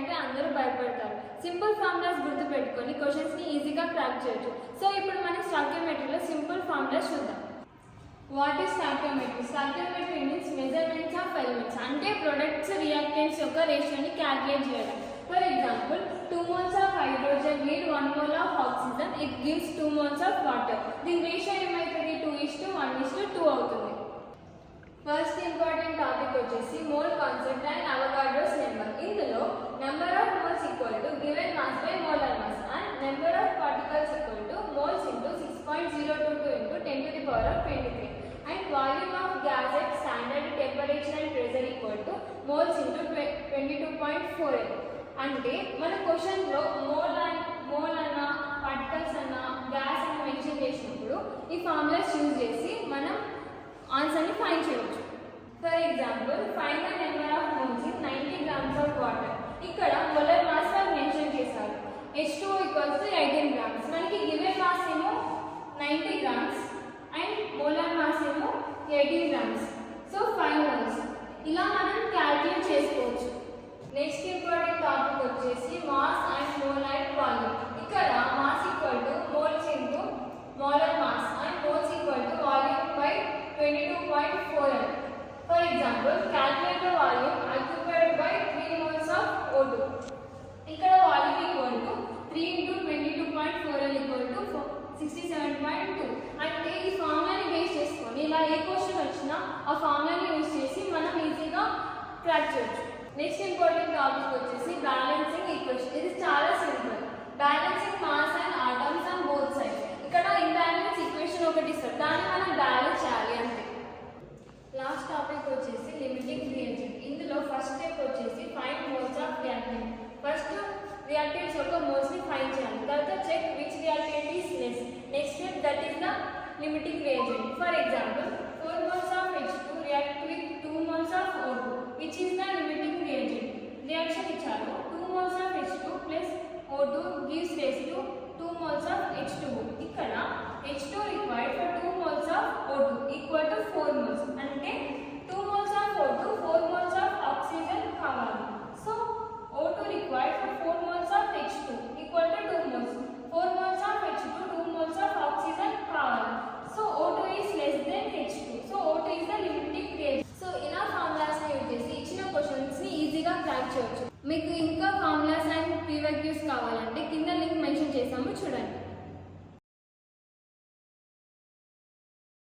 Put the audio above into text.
అంటే అందరూ భయపడతారు. సింపుల్ ఫార్ములాస్ గుర్తుపెట్టుకొని క్వశ్చన్స్ని ఈజీగా క్రాక్ చేయొచ్చు. సో ఇప్పుడు మనం స్టాయికియోమెట్రీలో సింపుల్ ఫార్ములాస్ చూద్దాం. What is stoichiometry? Stoichiometry means measurements of elements, అంటే ప్రొడక్ట్స్ రియాక్టెంట్స్ యొక్క రేషియోని క్యాల్కులేట్ చేయడం. For example 2 moles of hydrogen need 1 mole of oxygen, it gives 2 moles of water. దీని రేషియో ఏమైతుంది? 2:1:2 అవుతుంది. ఫస్ట్ ఇంపార్టెంట్ టాపిక్ వచ్చేసి mole concept and Avogadro's number. ఇందులో number of moles equal to given mass by molar mass and number of particles equal to moles into 6.022 into 10⁻23 and volume of gas at standard temperature and pressure equal to moles into 22.48. అంటే మన క్వశ్చన్లో mole అన్న particles అన్న gas అన్న mention చేసినప్పుడు ఈ formulas use చేసి మనం ఆన్సర్ని ఫైండ్ చేయవచ్చు. For example find the number of moles in 90 grams of water. ఇక్కడ మోలార్ మాస్ వాళ్ళు మెన్షన్ చేశారు. H2 = 18 grams. మనకి గివెన్ మాస్ ఏమో 90 grams అండ్ మోలార్ మాస్ ఏమో 18 grams. So 5 moles. ఇలా మనం క్యాల్కులేట్ చేసుకోవచ్చు. నెక్స్ట్ ఇంపార్టెంట్ టాపిక్ వచ్చేసి మాస్ అండ్ మోలైట్ వాల్యూమ్. ఇక్కడ mass equal to moles into molar mass and moles equal to volume by 22.4. For example, calculate the volume occupied by 3 moles of O2. ఇక్కడ volume equal to 3 into 22.4 equal to 67.2. అంటే ఈ ఫార్ములాని base చేసుకొని ఇలా ఏ question వచ్చినా ఆ ఫార్ములాని use చేసి మనం ఈజీగా క్రాక్ చేయొచ్చు. నెక్స్ట్ ఇంపార్టెంట్ టాపిక్ వచ్చేసి బ్యాలెన్సింగ్ ఈక్వేషన్. ఇది చాలా simple. Balancing mass and atoms on both sides. ఇక్కడ ఇంబ్యాలెన్స్ ఈక్వేషన్ ఒకటి ఇస్తారు, దాన్ని మనం బ్యాలెన్స్ చేయాలి అంతే. లాస్ట్ టాపిక్ వచ్చేసి లిమిటింగ్ రియాక్టెంట్. ఇందులో ఫస్ట్ స్టెప్ వచ్చేసి find moles of reactant. First reactants యొక్క మోల్స్ ని ఫైండ్ చేయాలి. తర్వాత check which reactant is less. Next step that is the limiting